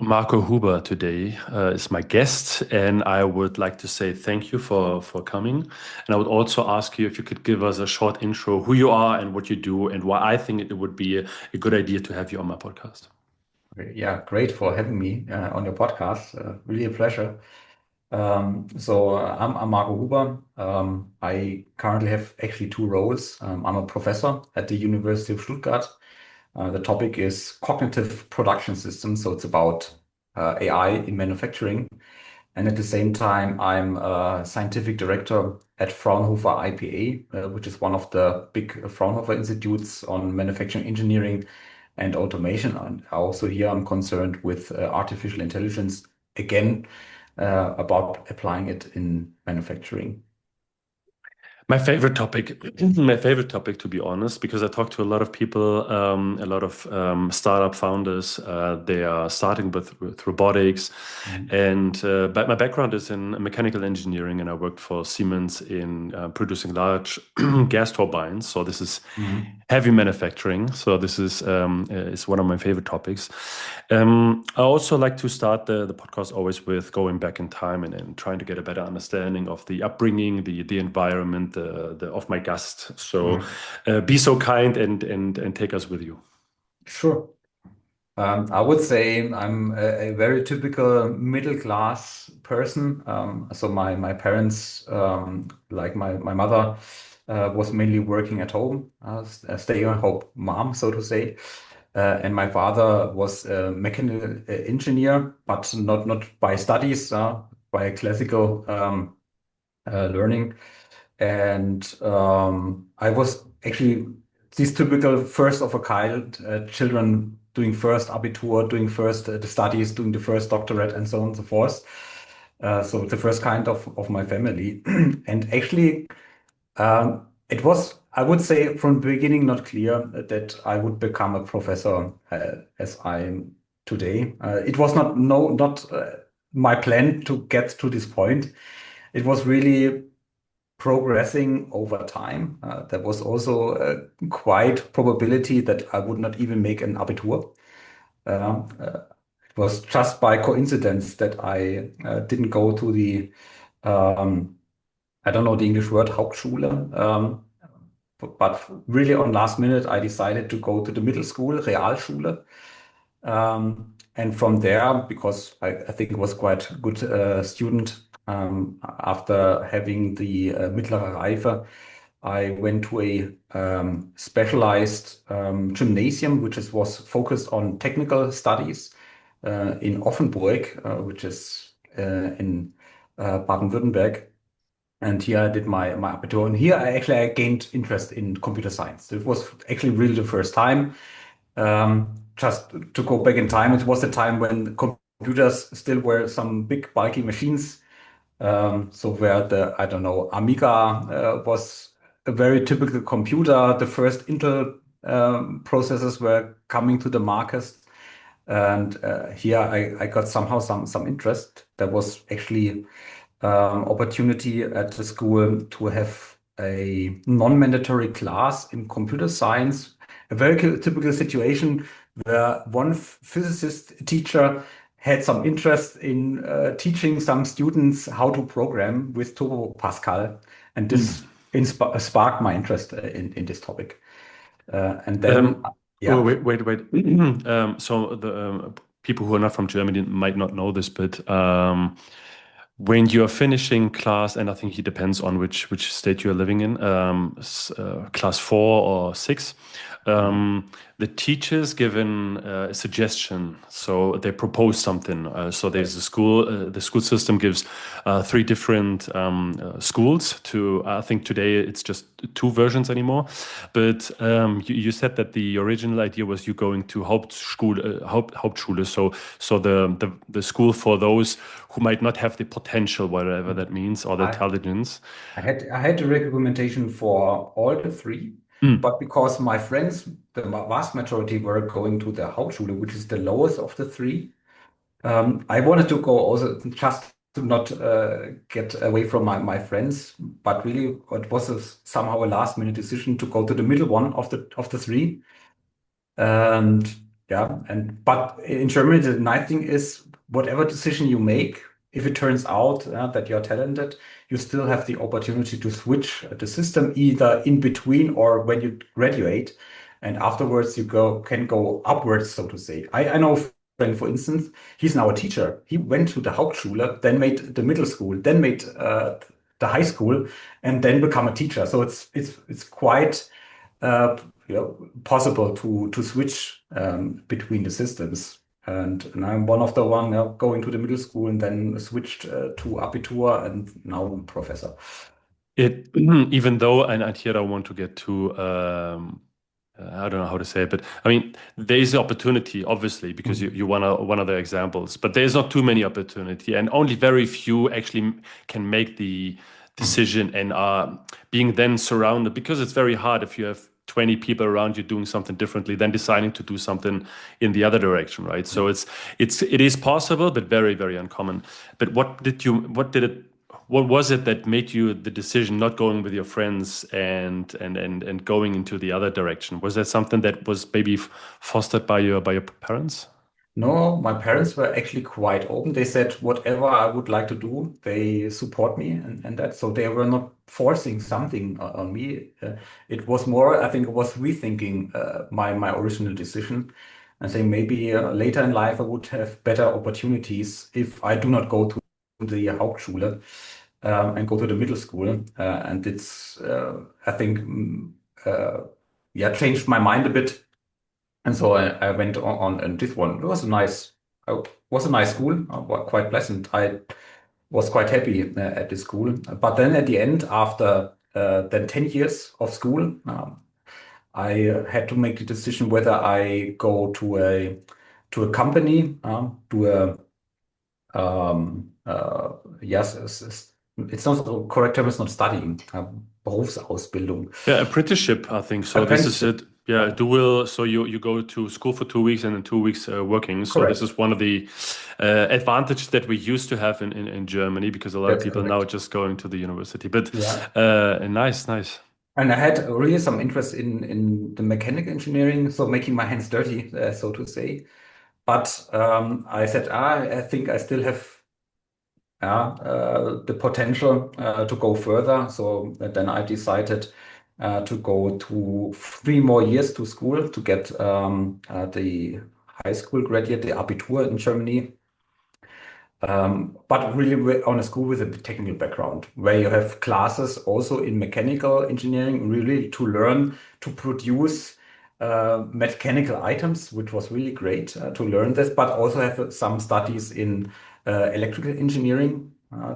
Marco Huber today is my guest, and I would like to say thank you for coming. And I would also ask you if you could give us a short intro, who you are and what you do, and why I think it would be a good idea to have you on my podcast. Yeah, great for having me on your podcast. Really a pleasure. I'm Marco Huber. I currently have actually two roles. I'm a professor at the University of Stuttgart. The topic is cognitive production systems, so it's about AI in manufacturing. And at the same time, I'm a scientific director at Fraunhofer IPA, which is one of the big Fraunhofer institutes on manufacturing engineering and automation. And also here I'm concerned with artificial intelligence, again, about applying it in manufacturing. My favorite topic, my favorite topic, to be honest, because I talk to a lot of people, a lot of startup founders. They are starting with robotics, Mhm. and but my background is in mechanical engineering, and I worked for Siemens in producing large gas turbines. So this is Mhm. heavy manufacturing. So this is one of my favorite topics. I also like to start the podcast always with going back in time and trying to get a better understanding of the upbringing, the environment, of my guest. So Mhm. be so kind and take us with you. Sure. I would say I'm a very typical middle class person. So my parents, like my mother, was mainly working at home, a stay-at-home mom, so to say. And my father was a mechanical engineer, but not by studies, by classical learning. And I was actually this typical first of a kind children doing first Abitur, doing first the studies, doing the first doctorate, and so on and so forth. So the first kind of my family. And actually, it was, I would say, from the beginning not clear that I would become a professor as I am today. It was not my plan to get to this point. It was really progressing over time. There was also a quite probability that I would not even make an Abitur. It was just by coincidence that I didn't go to the, um, I don't know the English word, Hauptschule, but really on last minute, I decided to go to the middle school, Realschule. And from there, because I think it was quite a good student, after having the mittlere Reife, I went to a specialized gymnasium, was focused on technical studies in Offenburg, which is in Baden-Württemberg. And here I did my Abitur. And here I gained interest in computer science. It was actually really the first time. Just to go back in time, it was a time when computers still were some big bulky machines. So where the, I don't know, Amiga was a very typical computer. The first Intel processors were coming to the market. And here I got somehow some interest. There was actually opportunity at the school to have a non-mandatory class in computer science, a very typical situation where one physicist teacher had some interest in teaching some students how to program with Turbo Pascal, and Mm. this sparked my interest in this topic. And then, Um, oh, yeah. wait. So the people who are not from Germany might not know this, but when you are finishing class, and I think it depends on which state you're living in, class 4 or 6, the teachers given a suggestion. So they propose something. So there's a school. The school system gives three different schools. To I think today it's just two versions anymore. But you said that the original idea was you going to Hauptschule. So the school for those who might not have the potential, whatever that means, or the I, intelligence. I had the recommendation for all the three, Mm. but because my friends, the vast majority were going to the Hauptschule, which is the lowest of the three, I wanted to go also just to not get away from my friends, but really it was somehow a last minute decision to go to the middle one of the three. Yeah, and but in Germany, the nice thing is whatever decision you make, if it turns out that you're talented, you still have the opportunity to switch the system either in between or when you graduate, and afterwards you go can go upwards, so to say. I know a friend, for instance, he's now a teacher. He went to the Hauptschule, then made the middle school, then made the high school, and then become a teacher. So it's quite uh, possible to switch between the systems. And I'm one of the one going to the middle school and then switched to Abitur and now I'm professor. It even though, and here I want to get to I don't know how to say it, but I mean there is opportunity, obviously, because Mm. you want one of the examples, but there's not too many opportunity, and only very few actually can make the decision and are being then surrounded, because it's very hard if you have 20 people around you doing something differently than deciding to do something in the other direction, right? So it is possible, but very, very uncommon. But what was it that made you the decision not going with your friends and going into the other direction? Was that something that was maybe fostered by your parents? No, my parents were actually quite open. They said whatever I would like to do, they support me and that. So they were not forcing something on me. It was more, I think, it was rethinking my original decision and saying maybe later in life I would have better opportunities if I do not go to the Hauptschule and go to the middle school. And it's, I think, uh, yeah, changed my mind a bit and so I went on, and this one it was a nice school, quite pleasant. I was quite happy at the school. But then at the end, after then 10 years of school, I had to make the decision whether I go to a company, to a yes, it's not the correct term. It's not studying, Berufsausbildung, Yeah, apprenticeship, I think. So this is apprenticeship. it. Yeah, Yeah, dual. So you go to school for 2 weeks and then 2 weeks working. So this correct. is one of the advantages that we used to have in Germany, because a lot of That's people now correct. just going to the university. But Yeah. nice, nice. And I had really some interest in the mechanical engineering, so making my hands dirty, so to say. But I said, I think I still have the potential to go further. So then I decided to go to 3 more years to school to get the high school graduate, the Abitur in Germany. But really on a school with a technical background, where you have classes also in mechanical engineering, really to learn to produce mechanical items, which was really great to learn this, but also have some studies in electrical engineering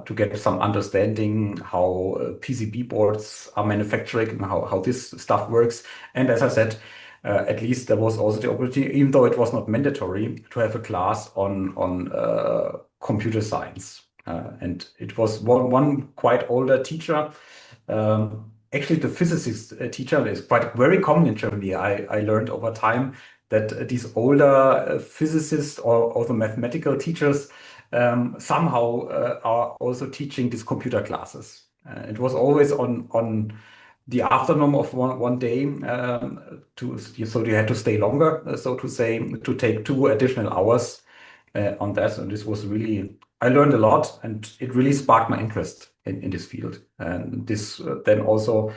to get some understanding how PCB boards are manufactured and how this stuff works. And as I said, at least there was also the opportunity, even though it was not mandatory, to have a class on computer science. And it was one quite older teacher. Actually, the physicist teacher is quite very common in Germany. I learned over time that these older physicists or the mathematical teachers somehow are also teaching these computer classes. It was always on the afternoon of one day so you had to stay longer, so to say, to take 2 additional hours on that. And this was really, I learned a lot and it really sparked my interest in this field. And this then also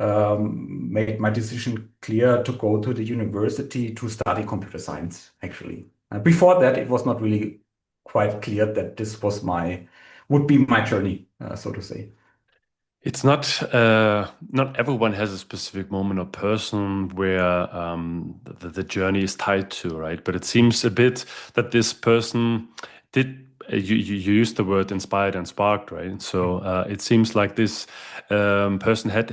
made my decision clear to go to the university to study computer science, actually. Before that, it was not really quite clear that this was would be my journey, so to say. It's not everyone has a specific moment or person where the journey is tied to, right? But it seems a bit that this person did. You used the word inspired and sparked, right? So it seems like this person had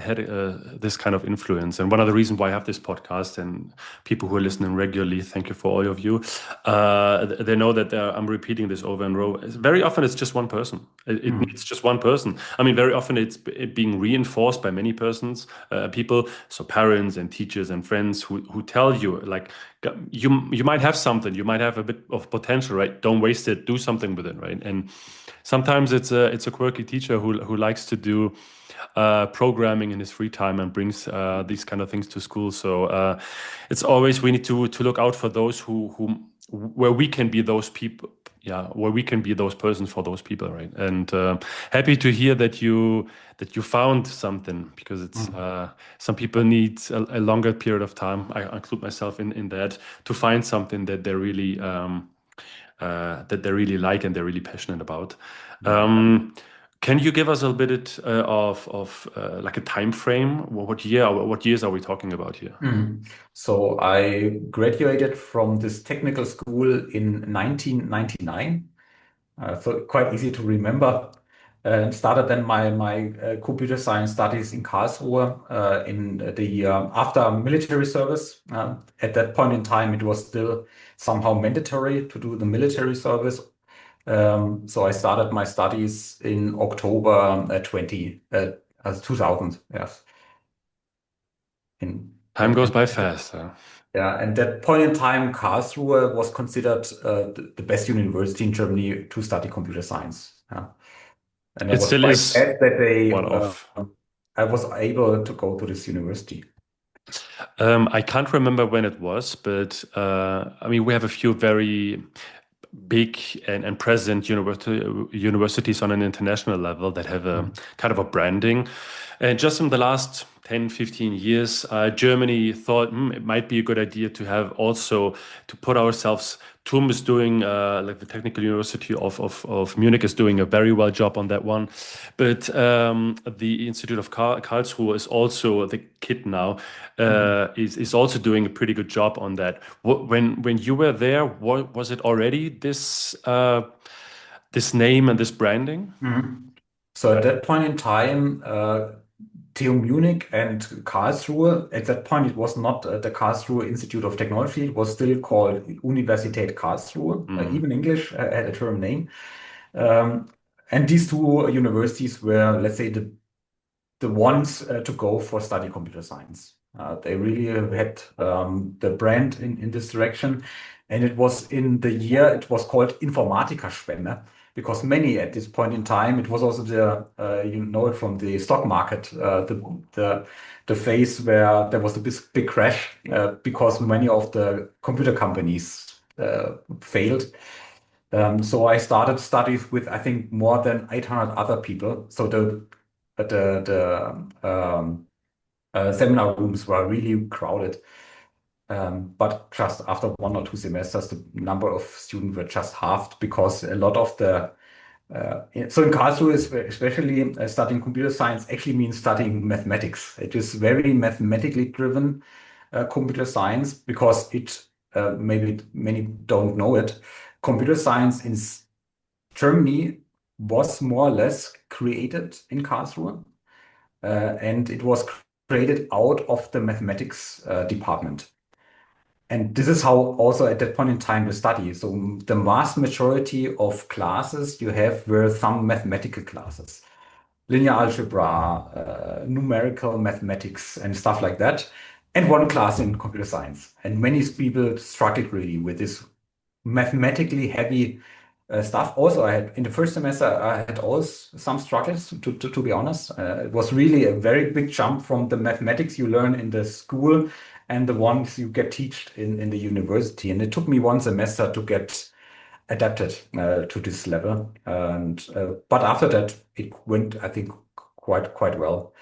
this kind of influence. And one of the reasons why I have this podcast, and people who are listening regularly, thank you for all of you. They know that I'm repeating this over and over. Very often it's just one person. It Mm. needs just one person. I mean, very often it's being reinforced by many people, so parents and teachers and friends who tell you like You might have something, you might have a bit of potential, right? Don't waste it, do something with it, right? And sometimes it's a quirky teacher who likes to do programming in his free time and brings these kind of things to school. So it's always we need to look out for those who where we can be those people, yeah, where we can be those persons for those people, right? And happy to hear that you found something, because it's Mhm. some people need a longer period of time. I include myself in that, to find something that they really like and they're really passionate about. Yeah. Um, can you give us a bit of like a time frame? What years are we talking about here? Mhm. So I graduated from this technical school in 1999. So quite easy to remember. Started then my computer science studies in Karlsruhe in the year after military service. At that point in time, it was still somehow mandatory to do the military service. So I started my studies in October 2000. Yes, in Time goes by fast, huh? yeah, and that point in time, Karlsruhe was considered the best university in Germany to study computer science. Yeah. And I It was still quite is glad that one of. I was able to go to this university. I can't remember when it was, but I mean, we have a few very big and present universities on an international level that have a Mhm. kind of a branding. And just in the last 10, 15 years, Germany thought it might be a good idea to have also to put ourselves. TUM is doing, like the Technical University of Munich is doing a very well job on that one. But the Institute of Karlsruhe is also the kid now, Mhm. is also doing a pretty good job on that. When you were there, was it already this name and this branding? Mhm. So at that point in time, TU Munich and Karlsruhe, at that point, it was not the Karlsruhe Institute of Technology. It was still called Universität Karlsruhe. Mm. Even English had a term name. Um, and these two universities were, let's say, the ones to go for study computer science. They really had the brand in this direction. And it was in the year, it was called Informatikerspende, because many at this point in time, it was also you know it from the stock market, the, the phase where there was a big crash because many of the computer companies failed. So I started studies with, I think, more than 800 other people. So the seminar rooms were really crowded. But just after 1 or 2 semesters, the number of students were just halved because a lot of so in Karlsruhe, especially studying computer science actually means studying mathematics. It is very mathematically driven computer science because maybe many don't know it. Computer science in Germany was more or less created in Karlsruhe, and it was created out of the mathematics department. And this is how also at that point in time we study. So the vast majority of classes you have were some mathematical classes, linear algebra, numerical mathematics, and stuff like that, and one class in computer science. And many people struggled really with this mathematically heavy stuff. Also, I had in the first semester, I had also some struggles, to be honest. It was really a very big jump from the mathematics you learn in the school and the ones you get taught in the university. And it took me 1 semester to get adapted to this level. And but after that, it went, I think, quite well.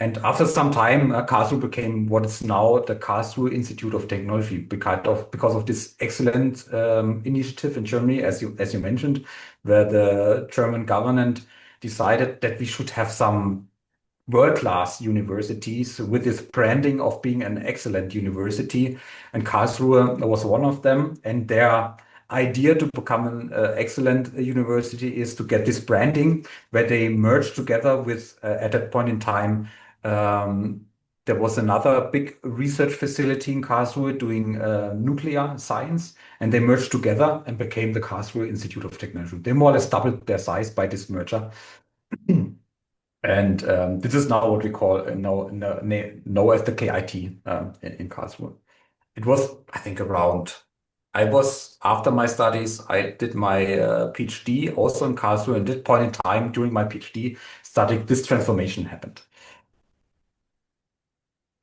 And after some time, Karlsruhe became what is now the Karlsruhe Institute of Technology because of this excellent initiative in Germany, as you mentioned, where the German government decided that we should have some world-class universities with this branding of being an excellent university. And Karlsruhe was one of them. And their idea to become an excellent university is to get this branding where they merge together with, at that point in time, um, there was another big research facility in Karlsruhe doing nuclear science, and they merged together and became the Karlsruhe Institute of Technology. They more or less doubled their size by this merger. And this is now what we call know as the KIT in Karlsruhe. It was, I think, around. I was after my studies. I did my PhD also in Karlsruhe. And at that point in time, during my PhD study, this transformation happened.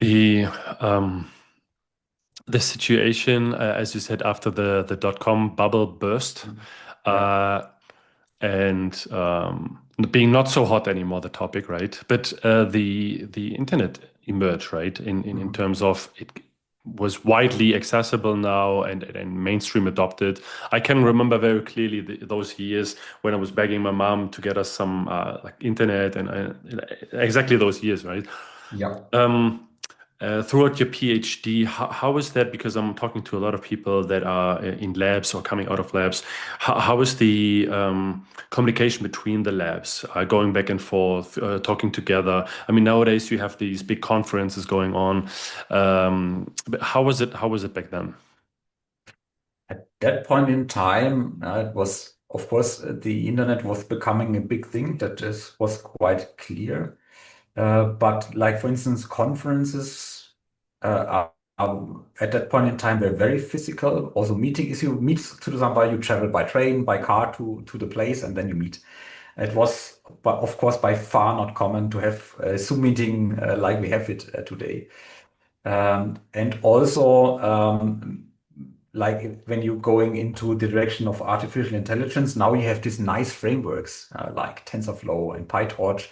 The um, the situation, as you said, after the dot-com bubble burst, Yeah. uh, and being not so hot anymore, the topic, right? But the internet emerged, right? In Mhm. terms of it was widely accessible now and mainstream adopted. I can remember very clearly those years when I was begging my mom to get us some like internet and exactly those years, right? Yeah. Um, throughout your PhD, how is that? Because I'm talking to a lot of people that are in labs or coming out of labs. How is the communication between the labs, going back and forth, talking together? I mean, nowadays you have these big conferences going on. But how was it? How was it back then? At that point in time, it was, of course, the internet was becoming a big thing. That is, was quite clear. But like, for instance, conferences at that point in time were very physical. Also, meeting is you meet to somebody, you travel by train, by car to the place, and then you meet. It was, but of course, by far not common to have a Zoom meeting like we have it today. And also, like when you're going into the direction of artificial intelligence, now you have these nice frameworks like TensorFlow and PyTorch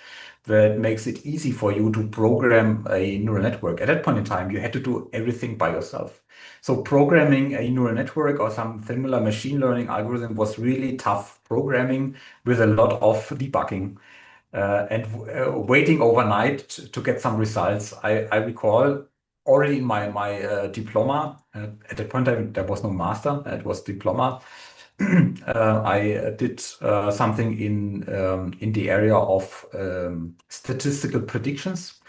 that makes it easy for you to program a neural network. At that point in time, you had to do everything by yourself. So programming a neural network or some similar machine learning algorithm was really tough programming with a lot of debugging and waiting overnight to get some results. I recall already in my diploma, at that point there was no master, it was diploma. I did something in the area of statistical predictions.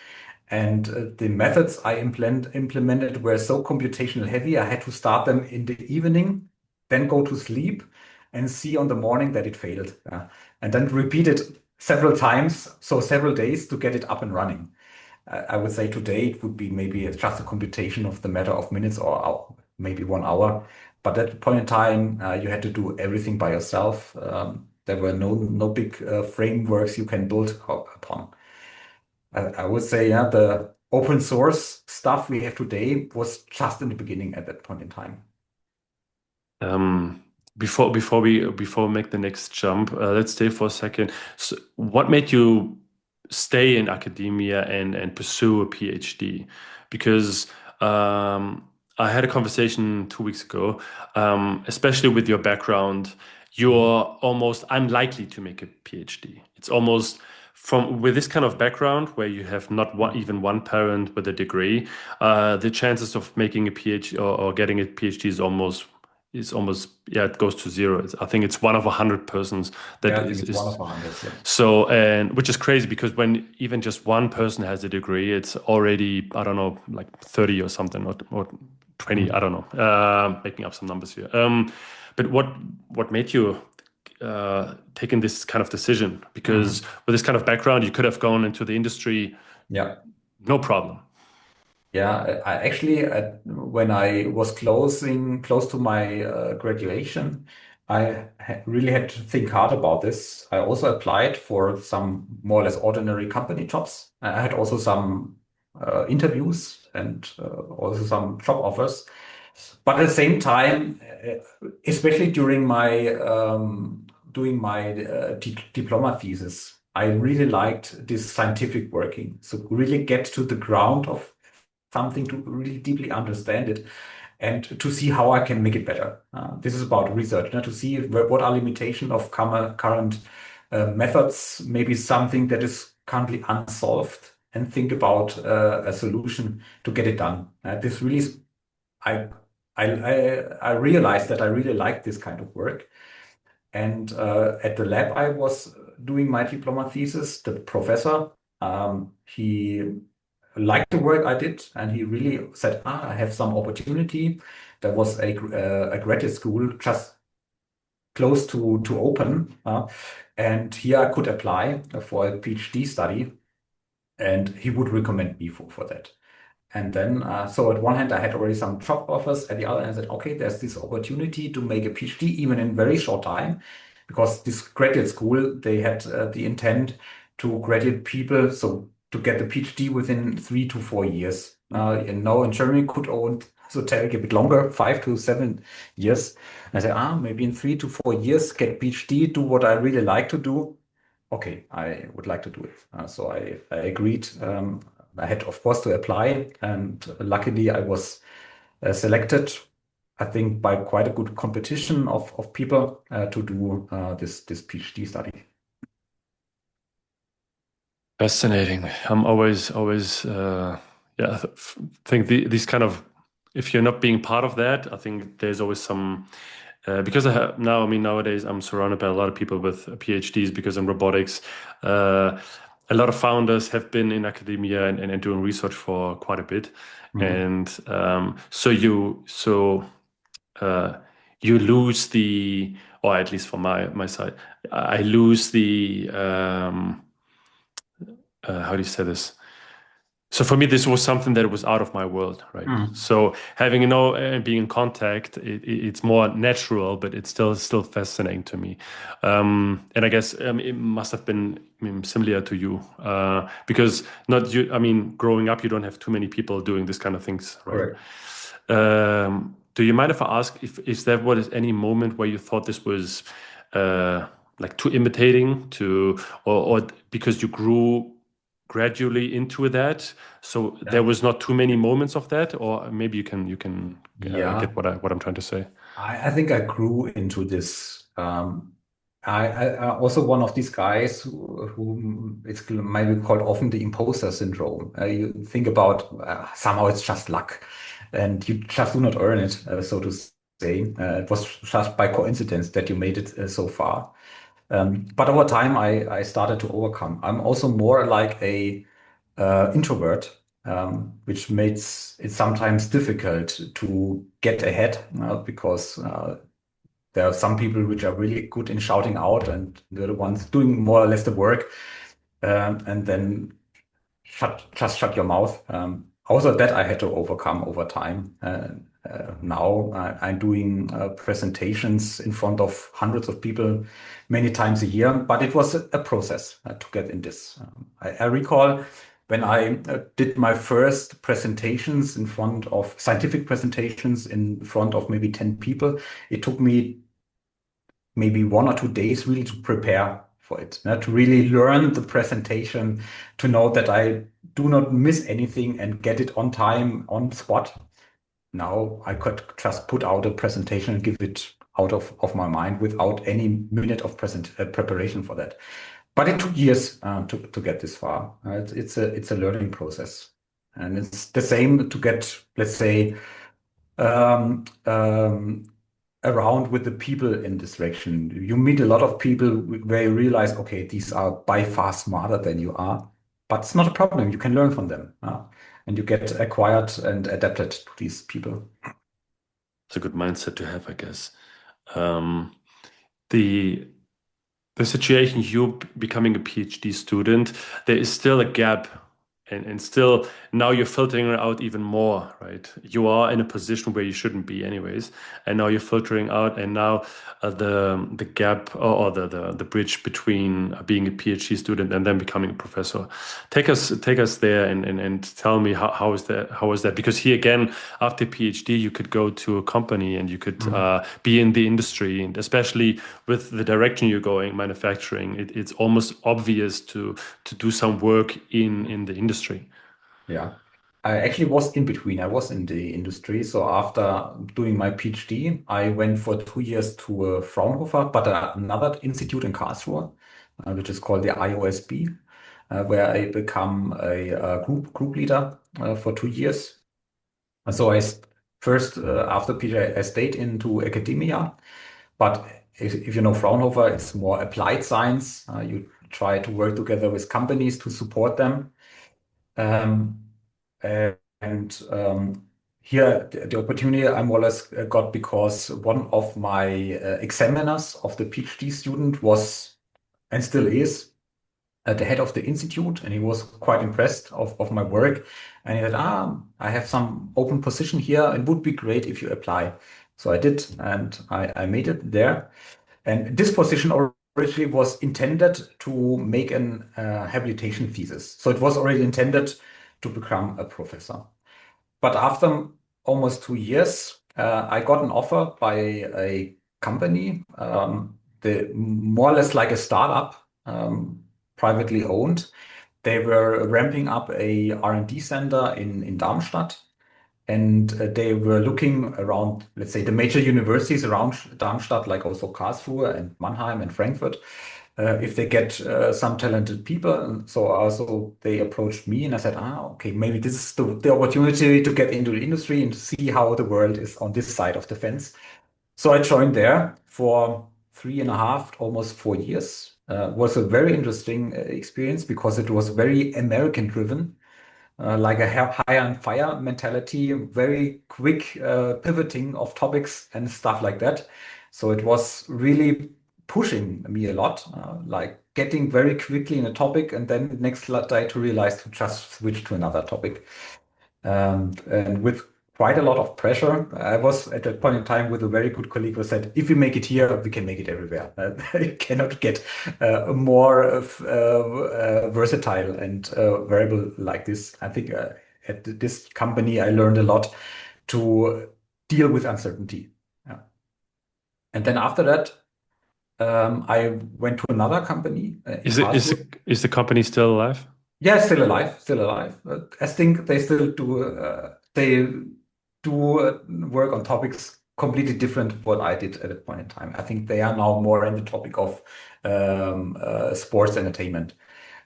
And the methods I implemented were so computational heavy, I had to start them in the evening, then go to sleep and see on the morning that it failed. And then repeat it several times, so several days to get it up and running. I would say today it would be maybe just a computation of the matter of minutes or maybe 1 hour. But at that point in time, you had to do everything by yourself. There were no big frameworks you can build upon. I would say, yeah, the open source stuff we have today was just in the beginning at that point in time. Um, before we make the next jump, let's stay for a second. So, what made you stay in academia and pursue a PhD? Because I had a conversation 2 weeks ago, especially with your background, Mhm. you're almost unlikely to make a PhD. It's almost from with this kind of background where you have not even one parent with a degree, the chances of making a PhD or getting a PhD is almost yeah, it goes to zero. I think it's one of 100 persons that Yeah, I think is it's one is of a hundred. Yeah. so, and which is crazy because when even just one person has a degree, it's already, I don't know, like 30 or something, or 20, I Mhm. don't know, making up some numbers here. But what made you taking this kind of decision? Because Mhm. with this kind of background, you could have gone into the industry, Yeah. no problem. Yeah, I actually, when I was close to my graduation, I really had to think hard about this. I also applied for some more or less ordinary company jobs. I had also some interviews and also some job offers. But at the same time, especially during my doing my diploma thesis, I really liked this scientific working. So really get to the ground of something to really deeply understand it and to see how I can make it better. This is about research, to see what are limitations of current methods, maybe something that is currently unsolved, and think about a solution to get it done. This really is, I, I realized that I really like this kind of work. And at the lab I was doing my diploma thesis, the professor, he liked the work I did, and he really said, "Ah, I have some opportunity." There was a graduate school just close to open, and here I could apply for a PhD study, and he would recommend me for that. And then, so at one hand, I had already some job offers. At the other hand, I said, okay, there's this opportunity to make a PhD even in very short time, because this graduate school, they had the intent to graduate people, so to get the PhD within 3 to 4 years. And now in Germany could also take a bit longer, 5 to 7 years. And I said, maybe in 3 to 4 years, get PhD, do what I really like to do. Okay, I would like to do it. So I agreed. I had, of course, to apply, and luckily I was selected, I think, by quite a good competition of people to do this PhD study. Fascinating. I'm always, yeah, think these kind of, if you're not being part of that, I think there's always some, because I have now, I mean, nowadays I'm surrounded by a lot of people with PhDs because in robotics, a lot of founders have been in academia and doing research for quite a bit. Mhm. And uh, you lose the, or at least from my side, I lose the, how do you say this? So for me, this was something that was out of my world, right? Mhm. So having and being in contact, it's more natural, but it's still fascinating to me. And I guess it must have been, I mean, similar to you, because not you. I mean, growing up, you don't have too many people doing this kind of things, right? Correct. Do you mind if I ask if there was any moment where you thought this was like too imitating to, or because you grew gradually into that, so there Yeah. was not too many moments of that, or maybe you can Yeah. get what I'm trying to say. I think I grew into this. I also one of these guys who it's maybe called often the imposter syndrome. You think about somehow it's just luck, and you just do not earn it, so to say. It was just by coincidence that you made it so far. But over time, I started to overcome. I'm also more like a introvert, which makes it sometimes difficult to get ahead because there are some people which are really good in shouting out, and they're the ones doing more or less the work, and then just shut your mouth. Also, that I had to overcome over time. Now I'm doing presentations in front of hundreds of people many times a year, but it was a process to get in this. I recall when I did my first presentations in front of scientific presentations in front of maybe 10 people. It took me maybe 1 or 2 days really to prepare for it, to really learn the presentation, to know that I do not miss anything and get it on time, on spot. Now I could just put out a presentation and give it out of my mind without any minute of preparation for that. But it took years to get this far. It's a learning process. And it's the same to get, let's say, um, um, around with the people in this direction. You meet a lot of people where you realize, okay, these are by far smarter than you are, but it's not a problem. You can learn from them, and you get acquired and adapted to these people. It's a good mindset to have, I guess. um, the the situation you becoming a PhD student, there is still a gap, and still now you're filtering out even more, right? You are in a position where you shouldn't be anyways, and now you're filtering out, and now the gap, or the bridge between being a PhD student and then becoming a professor. Take us there, and tell me how is that? Because here again, after PhD, you could go to a company and you could Mhm. be in the industry, and especially with the direction you're going, manufacturing, it's almost obvious to do some work in the industry. Yeah. I actually was in between. I was in the industry. So after doing my PhD, I went for 2 years to Fraunhofer, but another institute in Karlsruhe, which is called the IOSB, where I become a group leader for 2 years. So first, after PhD, I stayed into academia, but if you know Fraunhofer, it's more applied science. You try to work together with companies to support them. Um, and here, the opportunity I more or less got because one of my examiners of the PhD student was, and still is, the head of the institute, and he was quite impressed of my work. And he said, I have some open position here. It would be great if you apply. So I did, and I made it there. And this position originally was intended to make an habilitation thesis. So it was already intended to become a professor. But after almost 2 years, I got an offer by a company, more or less like a startup, privately owned. They were ramping up a R&D center in Darmstadt, and they were looking around, let's say, the major universities around Darmstadt, like also Karlsruhe and Mannheim and Frankfurt, if they get some talented people. And so also they approached me and I said, okay, maybe this is the opportunity to get into the industry and to see how the world is on this side of the fence. So I joined there for 3.5, almost 4 years. Was a very interesting experience because it was very American driven, like a hire and fire mentality, very quick pivoting of topics and stuff like that. So it was really pushing me a lot, like getting very quickly in a topic and then next day to realize to just switch to another topic. And with quite a lot of pressure, I was at that point in time with a very good colleague who said, if we make it here, we can make it everywhere. You cannot get more versatile and variable like this. I think at this company, I learned a lot to deal with uncertainty. Yeah. And then after that, I went to another company in Is it Karlsruhe. is the company still alive? Yeah, still alive, still alive. I think they still do work on topics completely different what I did at that point in time. I think they are now more in the topic of sports entertainment,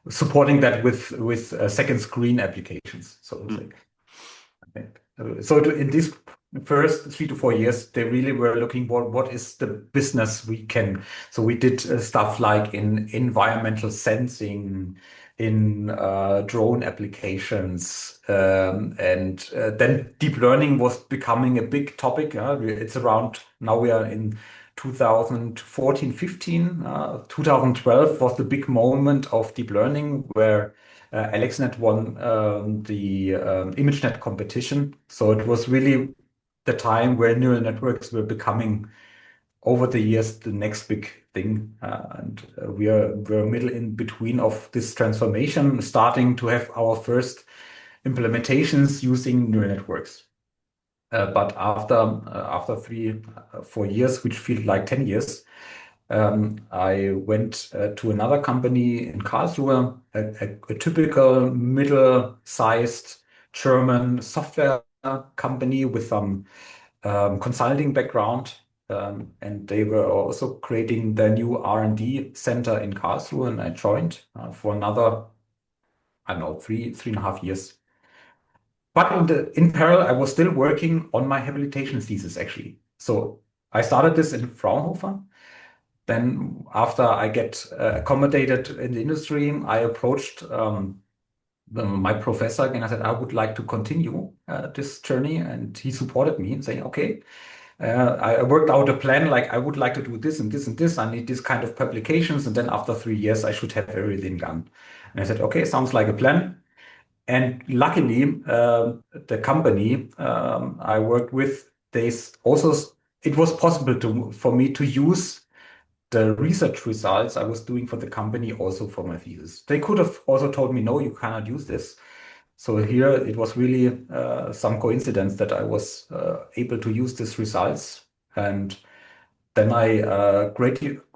supporting that with second screen applications, so to say. Mm. So in these first 3 to 4 years, they really were looking what is the business we can. So we did stuff like in environmental sensing, in drone applications, and then deep learning was becoming a big topic. It's around now we are in 2014, 15. 2012 was the big moment of deep learning where AlexNet won the ImageNet competition. So it was really the time where neural networks were becoming, over the years, the next big thing. And we're middle in between of this transformation, starting to have our first implementations using neural networks. But after 3, 4 years, which feel like 10 years, I went to another company in Karlsruhe, a typical middle-sized German software company with some consulting background. And they were also creating their new R&D center in Karlsruhe, and I joined for another, I don't know, 3.5 years. But in parallel, I was still working on my habilitation thesis, actually. So I started this in Fraunhofer. Then after I get accommodated in the industry, I approached my professor again. I said, I would like to continue this journey. And he supported me and saying, okay, I worked out a plan, like I would like to do this and this and this. I need this kind of publications. And then after 3 years, I should have everything done. And I said, okay, sounds like a plan. And luckily, the company I worked with, it was possible for me to use the research results I was doing for the company also for my thesis. They could have also told me, no, you cannot use this. So here it was really some coincidence that I was able to use these results. And then I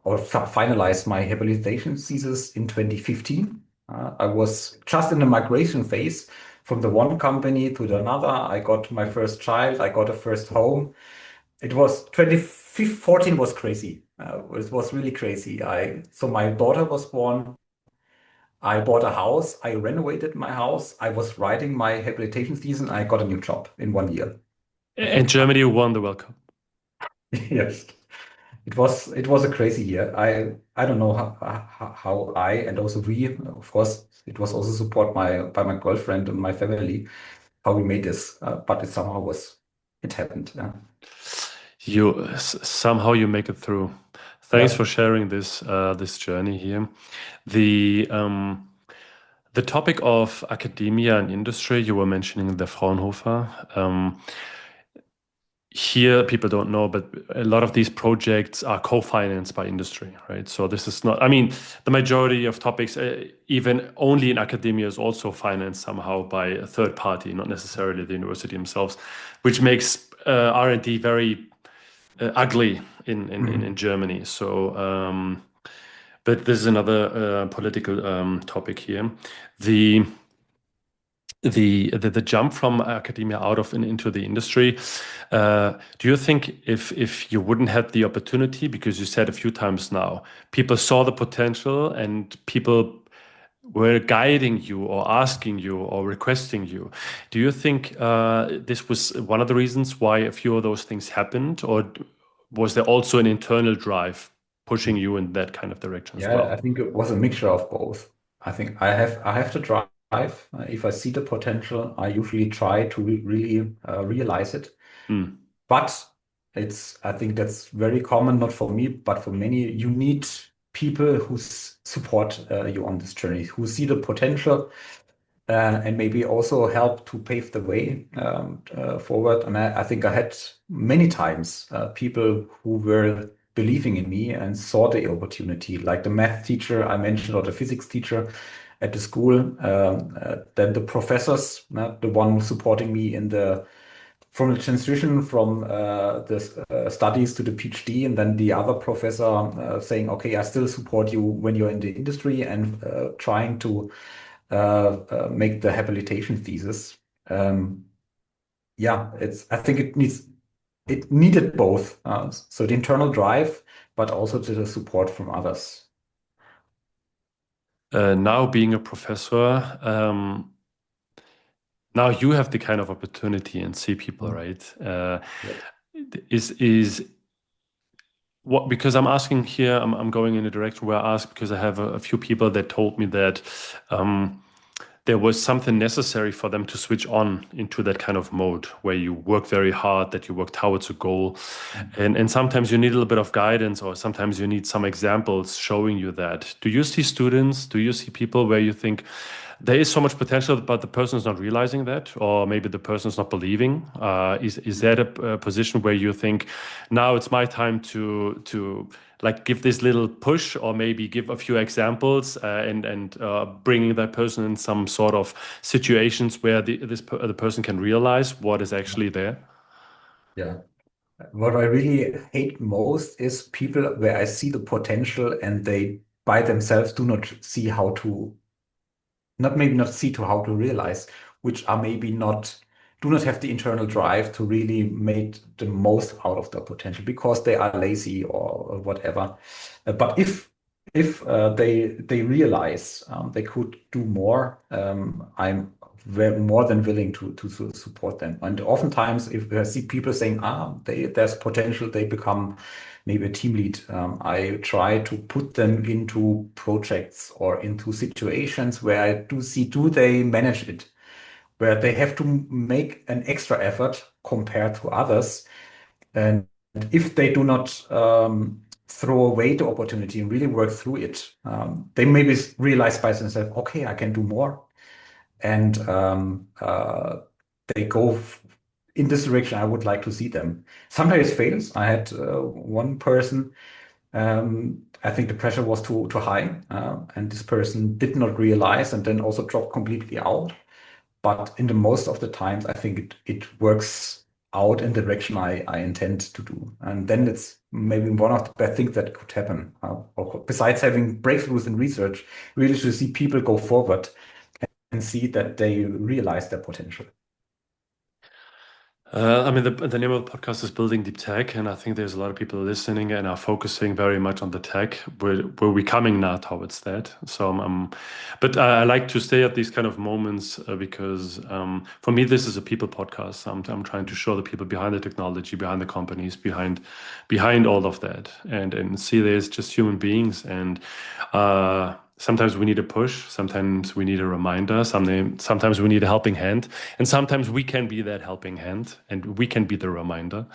finalized my habilitation thesis in 2015. I was just in the migration phase from the one company to the another. I got my first child, I got a first home. It was 2014 was crazy. It was really crazy. So my daughter was born. I bought a house. I renovated my house. I was writing my habilitation thesis. I got a new job in 1 year. And Germany won the World Cup. Yes, it was a crazy year. I don't know how I and also we, of course, it was also support by my girlfriend and my family how we made this, but it happened. Yeah. Somehow you make it through. Thanks Yeah. for sharing this journey here. The um, the topic of academia and industry, you were mentioning the Fraunhofer. Here, people don't know, but a lot of these projects are co-financed by industry, right? So this is not, I mean, the majority of topics, even only in academia, is also financed somehow by a third party, not necessarily the university themselves, which makes R&D very ugly in Mhm. Germany. So, but this is another political topic here. The the jump from academia out of and into the industry. Do you think if you wouldn't have the opportunity, because you said a few times now, people saw the potential and people were guiding you or asking you or requesting you, do you think this was one of the reasons why a few of those things happened, or was there also an internal drive pushing you in that kind of direction as Yeah, I well? think it was a mixture of both. I think I have to drive. If I see the potential, I usually try to really realize it. Mm. But I think that's very common, not for me, but for many. You need people who support you on this journey, who see the potential, and maybe also help to pave the way forward. And I think I had many times people who were believing in me and saw the opportunity, like the math teacher I mentioned or the physics teacher at the school. Then the professors, the one supporting me in the from the transition from the studies to the PhD, and then the other professor saying, "Okay, I still support you when you're in the industry," and trying to make the habilitation thesis. Um, yeah, it's. I think it needed both. So the internal drive, but also the support from others. Now being a professor, now you have the kind of opportunity and see people, Mm. right? Yeah. Is what, because I'm asking here, I'm going in a direction where I ask because I have a few people that told me that um, there was something necessary for them to switch on into that kind of mode where you work very hard, that you work towards a goal. And sometimes you need a little bit of guidance, or sometimes you need some examples showing you that. Do you see students, do you see people where you think there is so much potential, but the person is not realizing that, or maybe the person is not believing? Is that a position where you think now it's my time to like give this little push, or maybe give a few examples and bringing that person in some sort of situations where the person can realize what is actually there? Yeah. What I really hate most is people where I see the potential and they by themselves do not see how to not maybe not see to how to realize, which are maybe not do not have the internal drive to really make the most out of their potential because they are lazy or whatever. But if they realize they could do more, I'm very, more than willing to support them. And oftentimes, if I see people saying, there's potential, they become maybe a team lead. I try to put them into projects or into situations where I do see, do they manage it? Where they have to make an extra effort compared to others. And if they do not throw away the opportunity and really work through it, they maybe realize by themselves, okay, I can do more. And they go in this direction. I would like to see them. Sometimes it fails. I had one person I think the pressure was too high, and this person did not realize and then also dropped completely out. But in the most of the times, I think it works out in the direction I intend to do. And then it's maybe one of the best things that could happen. Or besides having breakthroughs in research, really to see people go forward and see that they realize their potential. I mean, the name of the podcast is Building Deep Tech, and I think there's a lot of people listening and are focusing very much on the tech. We're coming now towards that. So, but I like to stay at these kind of moments because for me, this is a people podcast. I'm trying to show the people behind the technology, behind the companies, behind all of that, and see there's just human beings and. Sometimes we need a push, sometimes we need a reminder, sometimes we need a helping hand, and sometimes we can be that helping hand and we can be the reminder.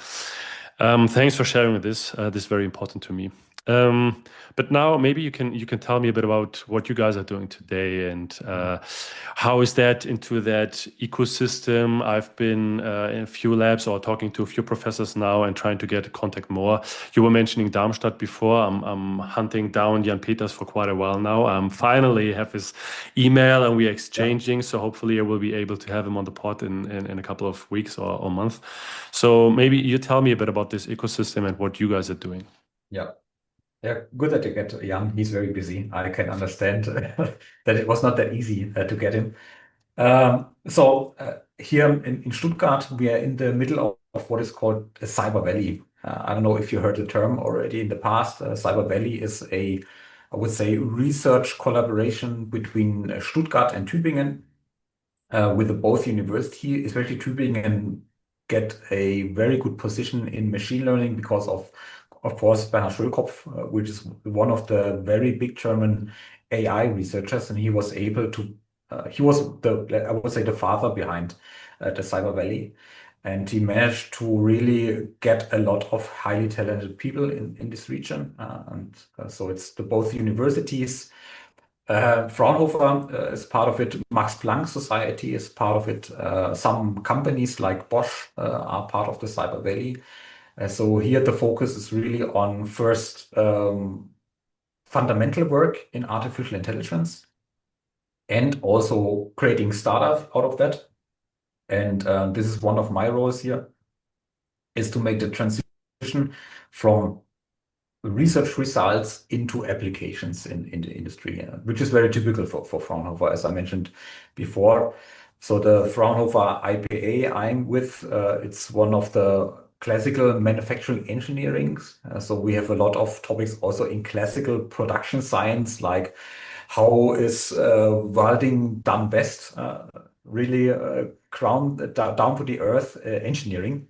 Thanks for sharing this. This is very important to me. But now maybe you can tell me a bit about what you guys are doing today and how is that into that ecosystem. I've been in a few labs or talking to a few professors now and trying to get contact more. You were mentioning Darmstadt before. I'm hunting down Jan Peters for quite a while now. Finally have his email and we're Yeah. exchanging. So hopefully I will be able to have him on the pod in a couple of weeks or months. So maybe you tell me a bit about this ecosystem and what you guys are doing. Yeah. Yeah, good that you get Jan. He's very busy. I can understand that it was not that easy to get him. Here in Stuttgart, we are in the middle of what is called a Cyber Valley. I don't know if you heard the term already in the past. Cyber Valley is I would say, research collaboration between Stuttgart and Tübingen with the both university, especially Tübingen, get a very good position in machine learning because of course, Bernhard Schölkopf, which is one of the very big German AI researchers, and he was able to, he was I would say, the father behind the Cyber Valley. And he managed to really get a lot of highly talented people in this region. So it's the both universities. Fraunhofer is part of it. Max Planck Society is part of it. Some companies like Bosch are part of the Cyber Valley. So here the focus is really on first fundamental work in artificial intelligence and also creating startups out of that. And this is one of my roles here, is to make the transition from research results into applications in the industry, which is very typical for Fraunhofer, as I mentioned before. So the Fraunhofer IPA I'm with, it's one of the classical manufacturing engineering. So we have a lot of topics also in classical production science, like how is welding done best, really ground down to the earth engineering.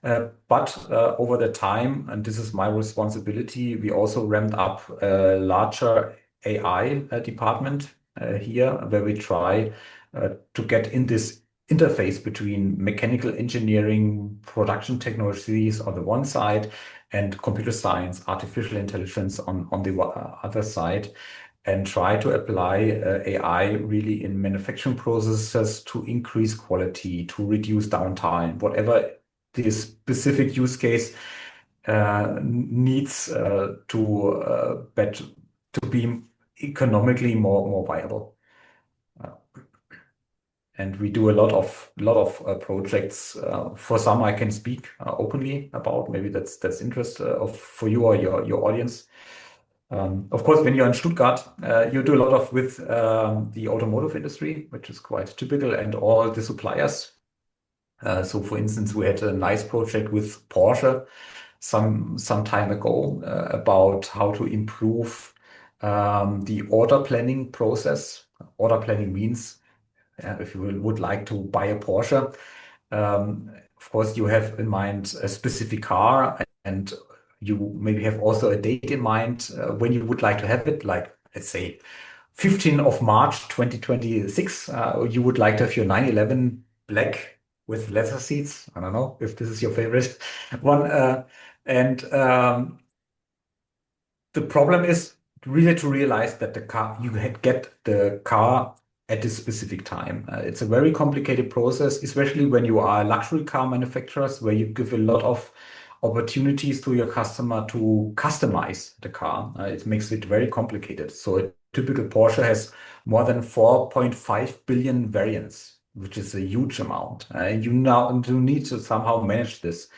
But over the time, and this is my responsibility, we also ramped up a larger AI department here, where we try to get in this interface between mechanical engineering, production technologies on the one side, and computer science, artificial intelligence on the other side, and try to apply AI really in manufacturing processes to increase quality, to reduce downtime, whatever the specific use case needs to be economically more viable. Uh, and we do a lot of projects. For some, I can speak openly about. Maybe that's interest of for you or your audience. Of course, when you're in Stuttgart, you do a lot of with the automotive industry, which is quite typical, and all the suppliers. So, for instance, we had a nice project with Porsche some time ago about how to improve the order planning process. Order planning means if you would like to buy a Porsche, of course, you have in mind a specific car, and you maybe have also a date in mind when you would like to have it, like let's say 15th of March 2026. You would like to have your 911 black with leather seats. I don't know if this is your favorite one. And The problem is really to realize that the car you get the car at this specific time. It's a very complicated process, especially when you are luxury car manufacturers, where you give a lot of opportunities to your customer to customize the car. It makes it very complicated. So a typical Porsche has more than 4.5 billion variants, which is a huge amount. You now do need to somehow manage this.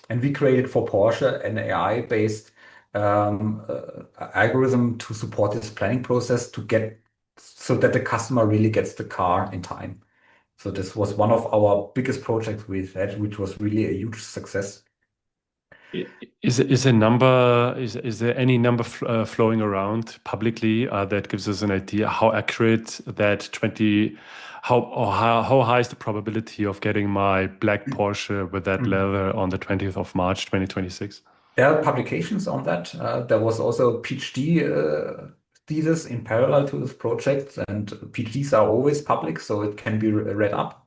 And we created for Porsche an AI-based algorithm to support this planning process to get so that the customer really gets the car in time. So this was one of our biggest projects we've had, which was really a huge success. Is there any number flowing around publicly that gives us an idea how accurate that 20 how high is the probability of getting my black Porsche with that Mhm. leather on the 20th of March 2026? There are publications on that. There was also a PhD thesis in parallel to this project, and PhDs are always public, so it can be read up.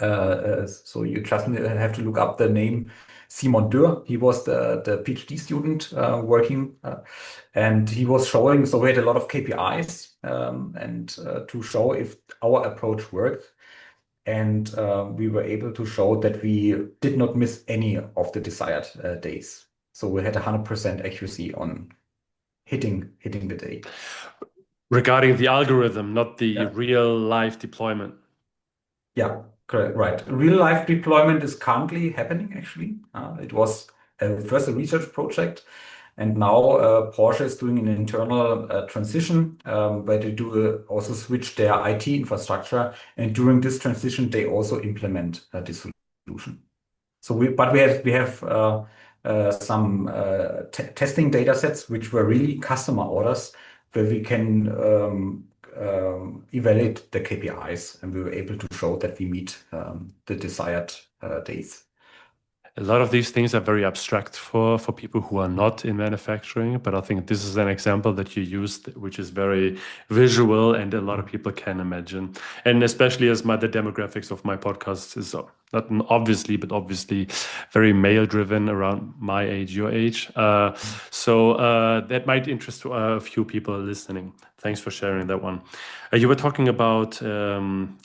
So you just have to look up the name Simon Dürr. He was the PhD student working, and he was showing. So we had a lot of KPIs and to show if our approach worked. And we were able to show that we did not miss any of the desired days. So we had 100% accuracy on hitting the day. Regarding the algorithm, not the Yeah. real life deployment. Yeah, correct. Right. Real life deployment is currently happening, actually. It was first a research project, and now Porsche is doing an internal transition where they do also switch their IT infrastructure. And during this transition, they also implement this solution. So we have some testing data sets which were really customer orders where we can evaluate the KPIs, and we were able to show that we meet the desired days. A lot of these things are very abstract for people who are not in manufacturing, but I think this is an example that you used, which is very visual and a lot of people can imagine. And especially as the demographics of my podcast is not obviously, but obviously very male driven around my age, your age. So that might interest a few people listening. Thanks for sharing that one. You were talking about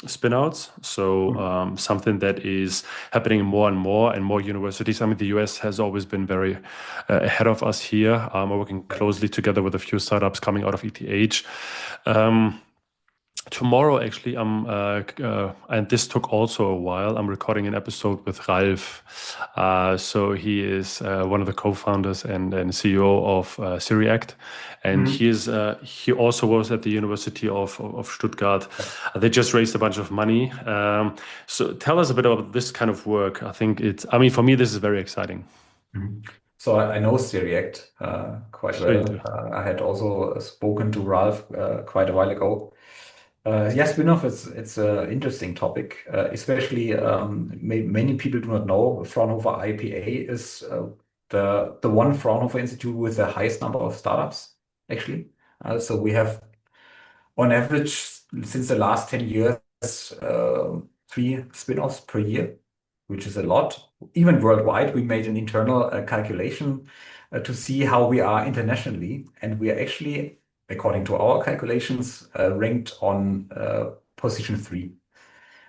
spin-outs, so something that is happening more and more universities. I mean, the US has always been very ahead of us here. We're working closely together with a few startups coming out of ETH. Tomorrow, actually, and this took also a while. I'm recording an episode with Ralf. So he is one of the co-founders and CEO of Siriact, and he also was at the University of Stuttgart. They just raised a bunch of money. So tell us a bit about this kind of work. I mean, for me, this is very exciting. Mhm. So I know Siriact quite Sure you do. well. I had also spoken to Ralph quite a while ago. Yeah, spin-off it's an interesting topic, especially many people do not know Fraunhofer IPA is the one Fraunhofer Institute with the highest number of startups, actually. So we have on average since the last 10 years 3 spin-offs per year, which is a lot. Even worldwide, we made an internal calculation to see how we are internationally, and we are actually, according to our calculations, ranked on position 3.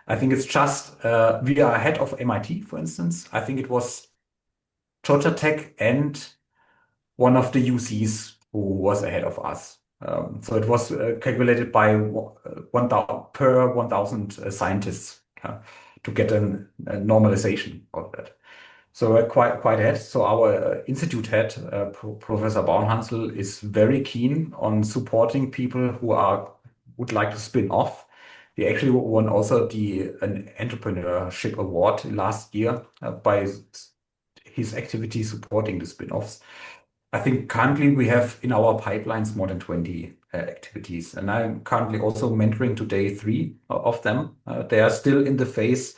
I think it's just we are ahead of MIT, for instance. I think it was Georgia Tech and one of the UCs who was ahead of us. So it was calculated by 1,000 per 1,000 scientists to get a normalization of that. So we're quite ahead. So our institute head, Professor Bornhansel, is very keen on supporting people who would like to spin off. He actually won also an entrepreneurship award last year by his activity supporting the spin-offs. I think currently we have in our pipelines more than 20 activities, and I'm currently also mentoring today 3 of them. They are still in the phase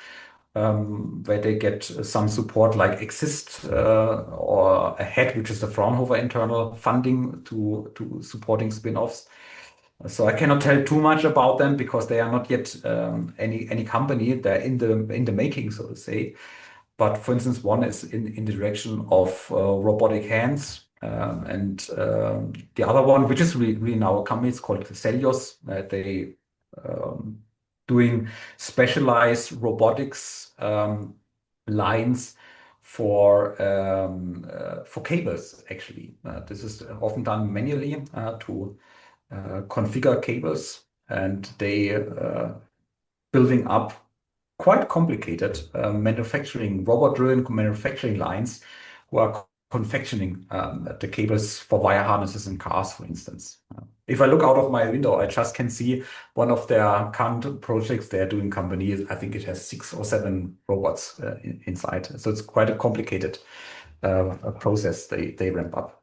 where they get some support like Exist or Ahead, which is the Fraunhofer internal funding to supporting spin-offs. So I cannot tell too much about them because they are not yet any company. They're in the making, so to say. But for instance, one is in the direction of robotic hands. And the other one, which is really in our company, it's called Celios. They doing specialized robotics lines for cables, actually. This is often done manually to configure cables, and they building up quite complicated manufacturing, robot-driven manufacturing lines who are confectioning the cables for wire harnesses in cars, for instance. If I look out of my window, I just can see one of their current projects they're doing companies. I think it has 6 or 7 robots inside. So it's quite a complicated process they ramp up.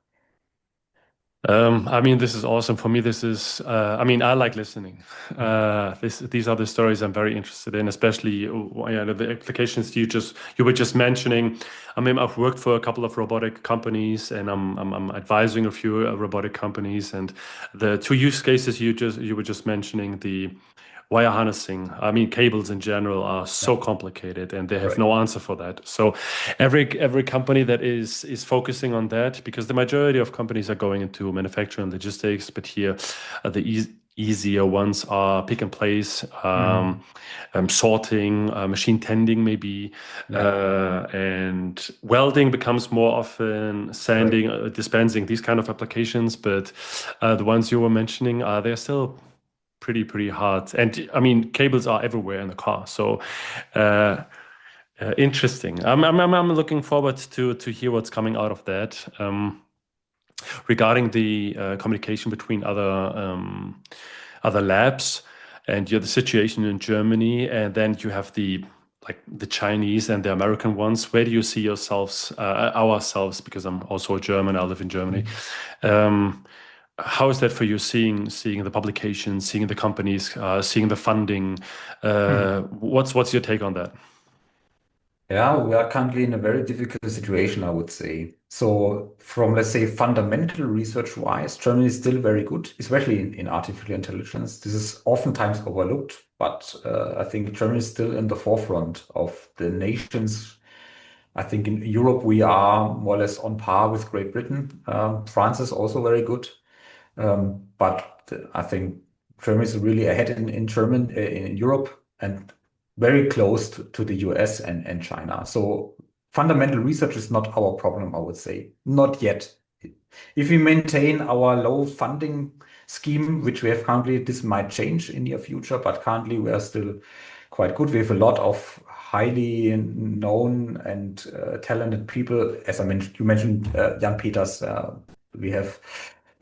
I mean, this is awesome. For me, this is, I mean, I like listening. These are the stories I'm very interested in, especially the applications you were just mentioning. I mean, I've worked for a couple of robotic companies, and I'm advising a few robotic companies. And the 2 use cases you were just mentioning, the wire harnessing. I mean, cables in general are Yeah, so complicated, and they have correct. no answer for that. So every company that is focusing on that, because the majority of companies are going into manufacturing and logistics, but here the easier ones are pick and place, Mhm. sorting, machine tending maybe, Yeah, and welding becomes more often, correct. sanding, dispensing, these kind of applications. But the ones you were mentioning, they're still pretty hard. And I mean, cables are everywhere in the car. So uh, interesting. I'm looking forward to hear what's coming out of that. Regarding the communication between other labs, and you have the situation in Germany, and then you have the Chinese and the American ones. Where do you see yourselves, ourselves? Because I'm also a German. I live in Germany. Mhm. Um, how is that for you? Seeing the publications, seeing the companies, seeing the funding. What's your take on that? Yeah, we are currently in a very difficult situation, I would say. So, from let's say fundamental research wise, Germany is still very good, especially in artificial intelligence. This is oftentimes overlooked, but I think Germany is still in the forefront of the nations. I think in Europe we are more or less on par with Great Britain. France is also very good. But I think Germany is really ahead in Europe and very close to the US and China. So fundamental research is not our problem, I would say. Not yet. If we maintain our low funding scheme, which we have currently, this might change in near future, but currently we are still quite good. We have a lot of highly known and talented people. As I mentioned, you mentioned Jan Peters. We have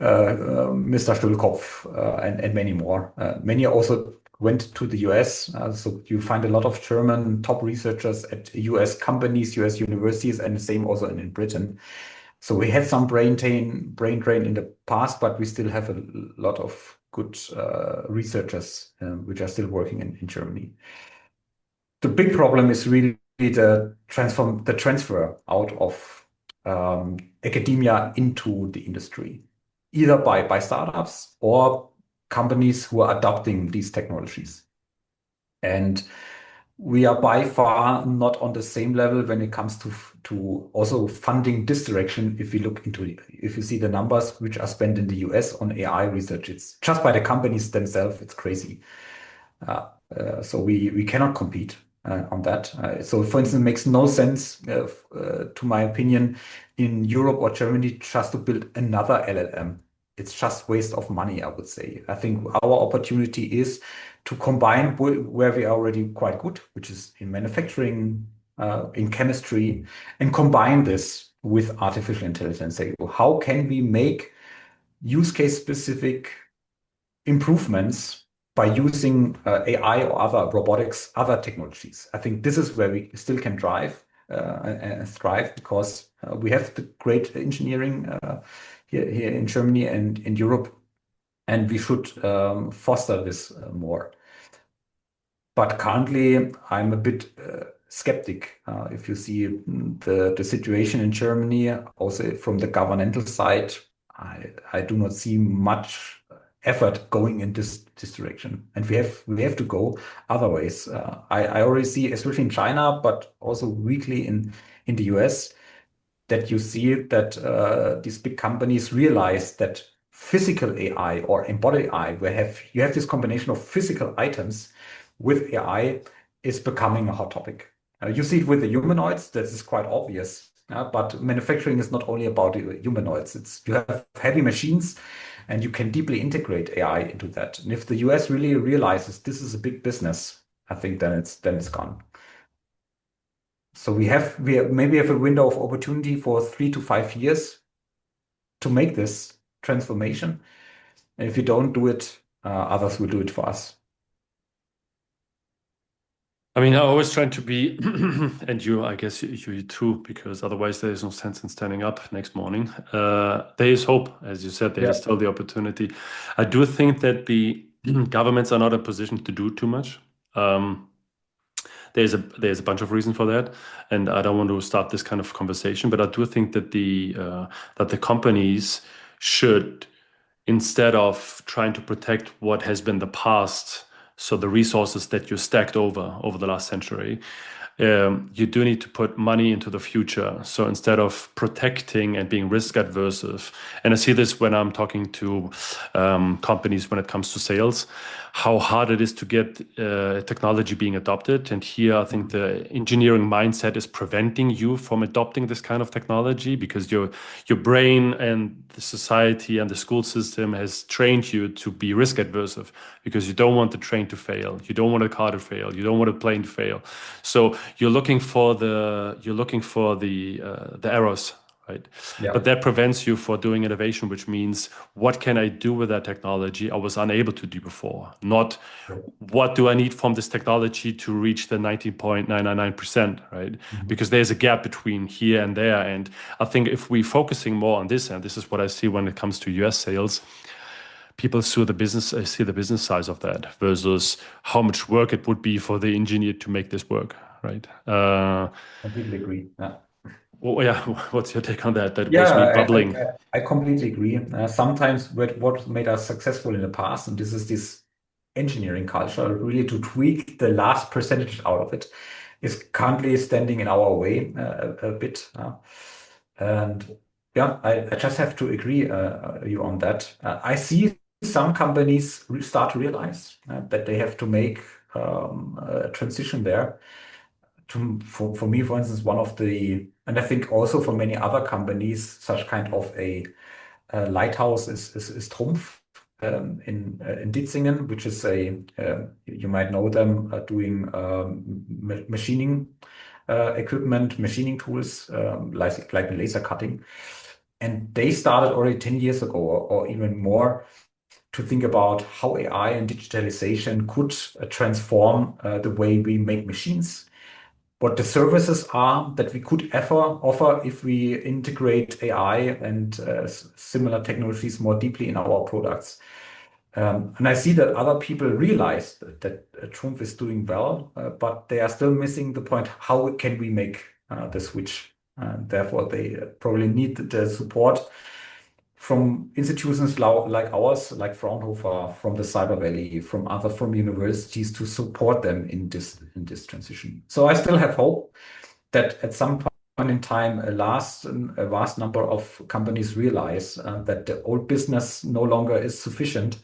Mr. Stüllkopf and many more. Many also went to the US. So you find a lot of German top researchers at US companies, US universities, and the same also in Britain. So we had some brain drain in the past, but we still have a lot of good researchers which are still working in Germany. The big problem is really the transfer out of academia into the industry, either by startups or companies who are adopting these technologies. And we are by far not on the same level when it comes to also funding this direction. If you see the numbers which are spent in the US on AI research, it's just by the companies themselves, it's crazy. So we cannot compete on that. So for instance, it makes no sense, to my opinion, in Europe or Germany just to build another LLM. It's just waste of money, I would say. I think our opportunity is to combine where we are already quite good, which is in manufacturing, in chemistry, and combine this with artificial intelligence. Say, well, how can we make use case specific improvements by using AI or other robotics, other technologies? I think this is where we still can drive and thrive because we have the great engineering here in Germany and in Europe, and we should foster this more. But currently, I'm a bit skeptic. If you see the situation in Germany, also from the governmental side, I do not see much effort going in this direction, and we have to go other ways. I already see, especially in China, but also weekly in the US, that you see that these big companies realize that physical AI or embodied AI, where you have this combination of physical items with AI, is becoming a hot topic. You see it with the humanoids, that is quite obvious. But manufacturing is not only about humanoids. You have heavy machines, and you can deeply integrate AI into that. And if the US really realizes this is a big business, I think then it's gone. So maybe have a window of opportunity for 3 to 5 years to make this transformation. And if you don't do it, others will do it for us. I mean, I always trying to be, and you, I guess you too, because otherwise there is no sense in standing up next morning. There is hope, as you said, there is Yeah. still the opportunity. I do think that the governments are not in a position to do too much. Um, there's a bunch of reasons for that, and I don't want to start this kind of conversation, but I do think that the companies should, instead of trying to protect what has been the past, so the resources that you stacked over the last century, you do need to put money into the future. So instead of protecting and being risk adverse, and I see this when I'm talking to companies when it comes to sales, how hard it is to get technology being adopted. And here, I think the engineering mindset is preventing you from adopting this kind of technology because your brain and the society and the school system has trained you to be risk adverse because you don't want the train to fail, you don't want a car to fail, you don't want a plane to fail. So you're looking for the errors, right? Yeah. But that prevents you for doing innovation, which means what can I do with that technology I was unable to do before? Not what do I need from this technology to reach the 90.999%, right? Mhm. Because there's a gap between here and there. And I think if we're focusing more on this, and this is what I see when it comes to US sales, people see the business size of that versus how much work it would be for the engineer to make this work, right? Completely agree. Yeah. Well, yeah, what's your take on that? That Yeah, was me bubbling. I completely agree. Sometimes what made us successful in the past, and this is this engineering culture, really to tweak the last percentage out of it, is currently standing in our way a bit. And yeah, I just have to agree you on that. I see some companies start to realize that they have to make a transition there for me, for instance, one of the, and I think also for many other companies, such kind of a lighthouse is Trumpf in Ditzingen, which is you might know them doing machining equipment, machining tools, like laser cutting. And they started already 10 years ago or even more to think about how AI and digitalization could transform the way we make machines, what the services are that we could ever offer if we integrate AI and similar technologies more deeply in our products. And I see that other people realize that Trumpf is doing well, but they are still missing the point. How can we make the switch? Therefore, they probably need the support from institutions like ours, like Fraunhofer, from the Cyber Valley, from universities to support them in this transition. So I still have hope that at some point in time, a vast number of companies realize that the old business no longer is sufficient,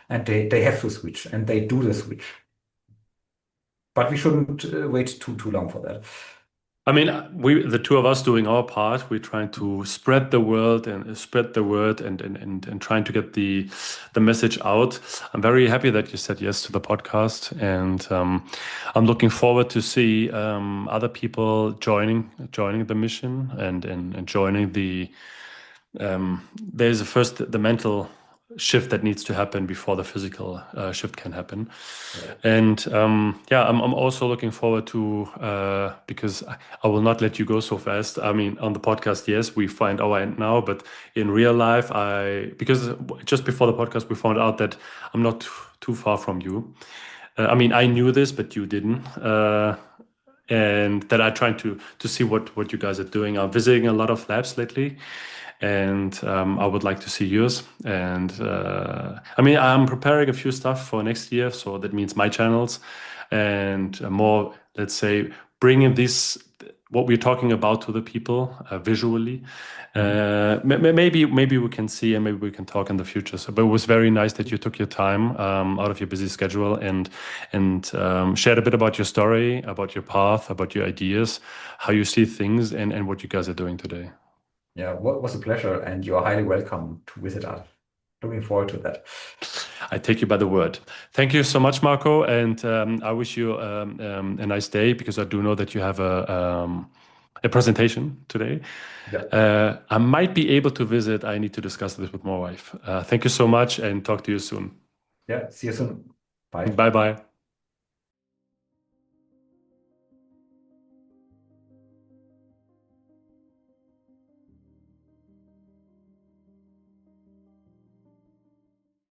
and they have to switch, and they do the switch. But we shouldn't wait too long for that. I mean, the two of us doing our part, we're trying to spread the word and spread the word and trying to get the message out. I'm very happy that you said yes to the podcast, and I'm looking forward to see other people joining the mission and joining there's the mental shift that needs to happen before the physical shift can happen. Yeah. And yeah, I'm also looking forward to because I will not let you go so fast. I mean, on the podcast, yes, we find our end now, but in real life, because just before the podcast, we found out that I'm not too far from you. I mean, I knew this, but you didn't. And that I'm trying to see what you guys are doing. I'm visiting a lot of labs lately, and I would like to see yours. And I mean, I'm preparing a few stuff for next year, so that means my channels and more, let's say, bringing this what we're talking about to the people visually. Mhm. Maybe we can see and maybe we can talk in the future. So, but it was very nice that you took your time out of your busy schedule and shared a bit about your story, about your path, about your ideas, how you see things, and what you guys are doing today. Yeah, was a pleasure, and you're highly welcome to visit us. Looking forward to that. I take you by the word. Thank you so much, Marco, and I wish you a nice day because I do know that you have a presentation today. Yeah. I might be able to visit. I need to discuss this with my wife. Thank you so much, and talk to you soon. Yeah. See you soon. Bye. Bye bye.